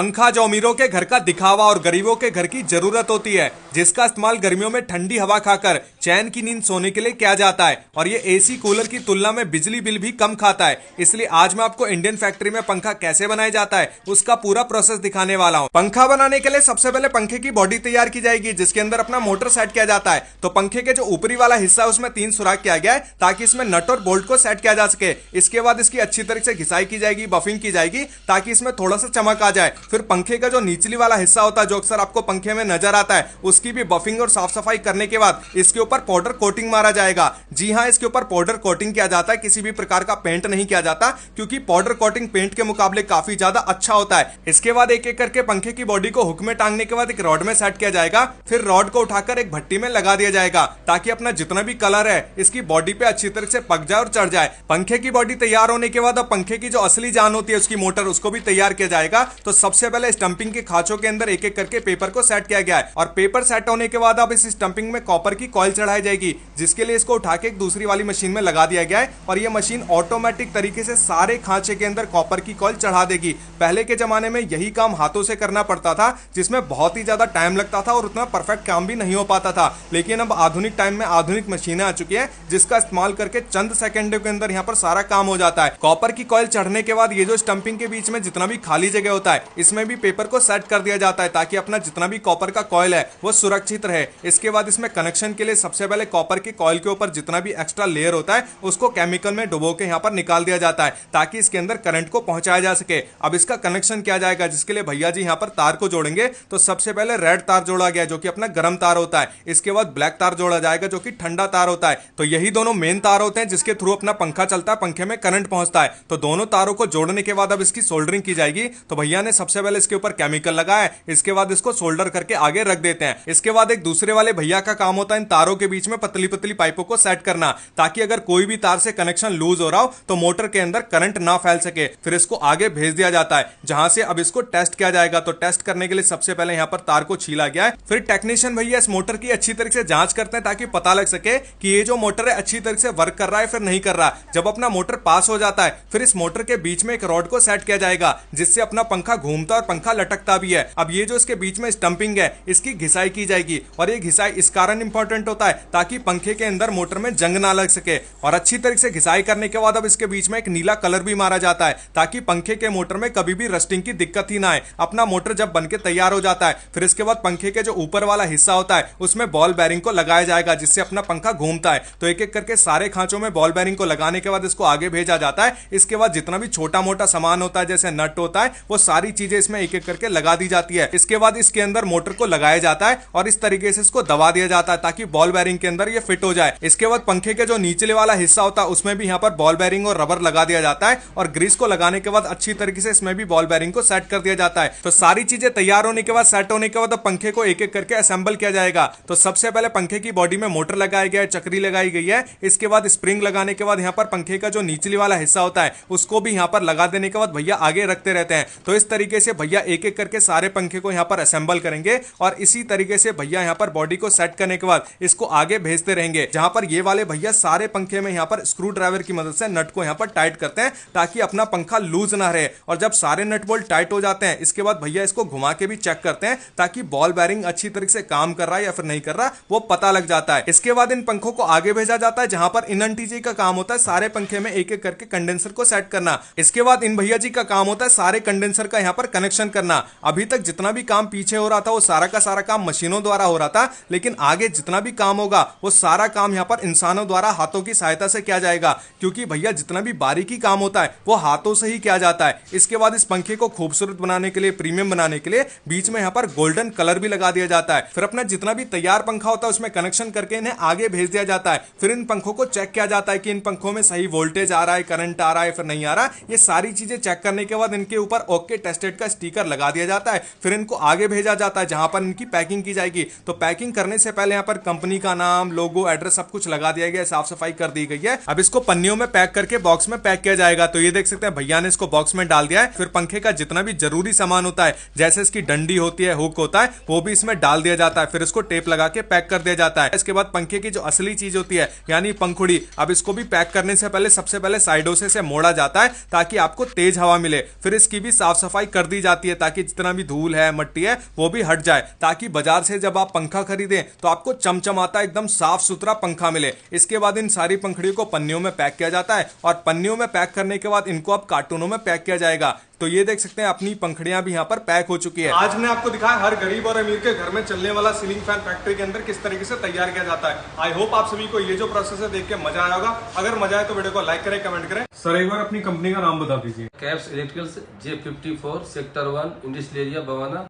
पंखा जो अमीरों के घर का दिखावा और गरीबों के घर की जरूरत होती है, जिसका इस्तेमाल गर्मियों में ठंडी हवा खाकर चैन की नींद सोने के लिए किया जाता है और ये एसी कूलर की तुलना में बिजली बिल भी कम खाता है। इसलिए आज मैं आपको इंडियन फैक्ट्री में पंखा कैसे बनाया जाता है उसका पूरा प्रोसेस दिखाने वाला हूं। पंखा बनाने के लिए सबसे पहले पंखे की बॉडी तैयार की जाएगी, जिसके अंदर अपना मोटर सेट किया जाता है। तो पंखे के जो ऊपरी वाला हिस्सा है उसमें 3 सुराख किया गया है ताकि इसमें नट और बोल्ट को सेट किया जा सके। इसके बाद इसकी अच्छी तरह से घिसाई की जाएगी, बफिंग की जाएगी ताकि इसमें थोड़ा सा चमक आ जाए। फिर पंखे का जो निचली वाला हिस्सा होता है जो अक्सर आपको पंखे में नजर आता है, उसकी भी बफिंग और साफ सफाई करने के बाद इसके ऊपर पाउडर कोटिंग मारा जाएगा। जी हां, इसके ऊपर पाउडर कोटिंग किया जाता है, किसी भी प्रकार का पेंट नहीं किया जाता, क्योंकि पाउडर कोटिंग पेंट के मुकाबले काफी ज्यादा अच्छा होता है। इसके बाद एक एक करके पंखे की बॉडी को हुक में टांगने के बाद एक रॉड में सेट किया जाएगा। फिर रॉड को उठाकर एक भट्टी में लगा दिया जाएगा ताकि अपना जितना भी कलर है इसकी बॉडी पे अच्छी तरह से पक जाए और चढ़ जाए। पंखे की बॉडी तैयार होने के बाद अब पंखे की जो असली जान होती है उसकी मोटर, उसको भी तैयार किया जाएगा। तो सबसे पहले स्टंपिंग के खांचों के अंदर एक एक करके पेपर को सेट किया गया है और पेपर सेट होने के बाद अब इस स्टंपिंग में कॉपर की कॉइल चढ़ाई जाएगी, जिसके लिए इसको उठा के एक दूसरी वाली मशीन में लगा दिया गया है और यह मशीन ऑटोमेटिक तरीके से सारे खांचे के अंदर कॉपर की कॉइल चढ़ा देगी। पहले के जमाने में यही काम हाथों से करना पड़ता था, जिसमें बहुत ही ज्यादा टाइम लगता था और उतना परफेक्ट काम भी नहीं हो पाता था। लेकिन अब आधुनिक टाइम में आधुनिक मशीनें आ चुकी हैं, जिसका इस्तेमाल करके चंद सेकंडों के अंदर यहाँ पर सारा काम हो जाता है। कॉपर की कॉइल चढ़ने के बाद ये जो स्टंपिंग के बीच में जितना भी खाली जगह होता है इसमें भी पेपर को सेट कर दिया जाता है ताकि अपना जितना भी कॉपर का कॉइल है वो सुरक्षित रहे। इसके बाद इसमें कनेक्शन के लिए सबसे पहले कॉपर के कॉइल के ऊपर जितना भी एक्स्ट्रा लेयर होता है उसको केमिकल में डुबो के यहाँ पर निकाल दिया जाता है ताकि इसके अंदर करंट को पहुंचाया जा सके। अब इसका कनेक्शन किया जाएगा, जिसके लिए भैया जी यहाँ पर तार को जोड़ेंगे। तो सबसे पहले रेड तार जोड़ा गया जो कि अपना गर्म तार होता है। इसके बाद ब्लैक तार जोड़ा जाएगा जो कि ठंडा तार होता है। तो यही दोनों मेन तार होते हैं जिसके थ्रू अपना पंखा चलता है, पंखे में करंट पहुंचता है। तो दोनों तारों को जोड़ने के बाद अब इसकी सोल्डरिंग की जाएगी। तो भैया ने सबसे पहले इसके ऊपर केमिकल लगाया, इसके बाद इसको सोल्डर करके आगे रख देते हैं। इसके बाद एक दूसरे वाले भैया का काम होता है इन तारों के बीच में पतली पतली पाइपों को सेट करना, ताकि अगर कोई भी तार से कनेक्शन लूज हो रहा हो तो मोटर के अंदर करंट ना फैल सके। फिर इसको आगे भेज दिया जाता है, जहां से अब इसको टेस्ट किया जाएगा। तो टेस्ट करने के लिए सबसे पहले यहां पर तार को छीला गया है। फिर टेक्नीशियन भैया इस मोटर की अच्छी तरह से जांच करते हैं ताकि पता लग सके कि ये जो मोटर है अच्छी तरह से वर्क कर रहा है फिर नहीं कर रहा। जब अपना मोटर पास हो जाता है फिर इस मोटर के बीच में एक रॉड को सेट किया जाएगा, जिससे अपना पंखा घूमता और पंखा लटकता भी है। अब ये जो इसके बीच में स्टंपिंग है इसकी घिसाई की जाएगी और ये घिसाई इस कारण इंपॉर्टेंट होता है ताकि पंखे के अंदर मोटर में जंग ना लग सके। और अच्छी तरह से घिसाई करने के बाद अब इसके बीच में एक नीला कलर भी मारा जाता है ताकि पंखे के मोटर में कभी भी रस्टिंग की दिक्कत ही ना आए। अपना मोटर जब बनके तैयार हो जाता है फिर इसके बाद पंखे के जो ऊपर वाला हिस्सा होता है उसमें बॉल बेरिंग को लगाया जाएगा, जिससे अपना पंखा घूमता है। तो एक एक करके सारे खांचों में बॉल बेरिंग को लगाने के बाद इसको आगे भेजा जाता है। इसके बाद जितना भी छोटा मोटा सामान होता है जैसे नट होता है वो सारी चीजें इसमें एक एक करके लगा दी जाती है। इसके बाद इसके अंदर मोटर को लगाया जाता है और इस तरीके से इसको दबा दिया जाता है ताकि बॉल बेरिंग के अंदर ये फिट हो जाए। इसके बाद पंखे के जो नीचले वाला हिस्सा होता है उसमें भी यहाँ पर बॉल बेरिंग और रबर लगा दिया जाता है और ग्रीस को लगाने के बाद अच्छी तरीके से इसमें भी बॉल बेरिंग को सेट कर दिया जाता है। तो सारी चीजें तैयार होने के बाद, सेट होने के बाद पंखे को एक एक करके असेंबल किया जाएगा। तो सबसे पहले पंखे की बॉडी में मोटर लगाया गया है, चक्री लगाई गई है। इसके बाद स्प्रिंग लगाने के बाद यहाँ पर पंखे का जो निचली वाला हिस्सा होता है उसको भी यहाँ पर लगा देने के बाद भैया आगे रखते रहते हैं। तो इस तरीके से भैया एक एक करके सारे पंखे को यहाँ पर असेंबल करेंगे और इसी तरीके से भैया यहाँ पर बॉडी को सेट करने के बाद इसको आगे भेजते रहेंगे, जहां पर ये वाले भैया सारे पंखे में यहाँ पर स्क्रू ड्राइवर की मदद से नट को यहाँ पर टाइट करते हैं ताकि अपना पंखा लूज ना रहे। और जब सारे नट बोल्ट टाइट हो जाते हैं इसके बाद भैया इसको घुमा के भी चेक करते हैं ताकि बॉल बेरिंग अच्छी तरीके से काम कर रहा है या फिर नहीं कर रहा वो पता लग जाता है। इसके बाद इन पंखों को आगे भेजा जाता है, जहां पर इन आंटी जी का काम होता है सारे पंखे में एक एक करके कंडेंसर को सेट करना। इसके बाद इन भैया जी का काम होता है सारे कंडेंसर का यहाँ पर कनेक्शन करना। अभी तक जितना भी काम पीछे हो रहा था वो सारा का सारा काम मशीनों द्वारा हो रहा था, लेकिन आगे जितना भी काम होगा वो सारा काम यहाँ पर इंसानों द्वारा हाथों की सहायता से किया जाएगा, क्योंकि भैया जितना भी बारीकी काम होता है वो हाथों से ही किया जाता है। इसके बाद इस पंखे को खूबसूरत बनाने के लिए, प्रीमियम बनाने के लिए बीच में यहाँ पर गोल्डन कलर भी लगा दिया जाता है। फिर अपना जितना भी तैयार पंखा होता है उसमें कनेक्शन करके इन्हें आगे भेज दिया जाता है। फिर इन पंखों को चेक किया जाता है कि इन पंखों में सही वोल्टेज आ रहा है, करंट आ रहा है फिर नहीं आ रहा। ये सारी चीजें चेक करने के बाद इनके ऊपर ओके टेस्टेड का स्टिकर लगा दिया जाता है। फिर इनको आगे भेजा जाता है जहां पर इनकी पैकिंग की जाएगी। तो पैकिंग करने से पहले यहाँ पर कंपनी का नाम, लोगो, एड्रेस सब कुछ लगा दिया गया, साफ सफाई कर दी गई है। अब इसको पन्नियों में पैक करके बॉक्स में पैक किया जाएगा। तो ये देख सकते हैं भैया ने इसको बॉक्स में डाल दिया है। फिर पंखे का जितना भी जरूरी सामान होता है जैसे इसकी डंडी होती है, हुक होता है, वो भी इसमें डाल दिया जाता है। फिर इसको टेप लगा के पैक कर दिया जाता है। इसके बाद पंखे की जो असली चीज होती है यानी पंखुड़ी, अब इसको भी पैक करने से पहले सबसे पहले साइडों से मोड़ा जाता है ताकि आपको तेज हवा मिले। फिर इसकी भी साफ सफाई कर दी जाती है ताकि जितना भी धूल है, मट्टी है, वो भी हट जाए, ताकि बाजार से जब आप पंखा खरीदें तो आपको चमचमाता एकदम साफ सुथरा पंखा मिले। इसके बाद इन सारी पंखड़ियों को पन्नियों में पैक किया जाता है और पन्नियों में पैक करने के बाद इनको अब कार्टूनों में पैक किया जाएगा। तो ये देख सकते हैं अपनी पंखड़ियां भी यहाँ पर पैक हो चुकी है। आज हमने आपको दिखाया हर गरीब और अमीर के घर में चलने वाला सीलिंग फैन फैक्ट्री के अंदर किस तरीके से तैयार किया जाता है। आई होप आप सभी को ये जो प्रोसेस है देख के मजा आया होगा। अगर मजा आए तो वीडियो को लाइक करें, कमेंट करें। सर एक बार अपनी कंपनी का नाम बता दीजिए। Caps electricals J54 sector 1 industrial area Bawana.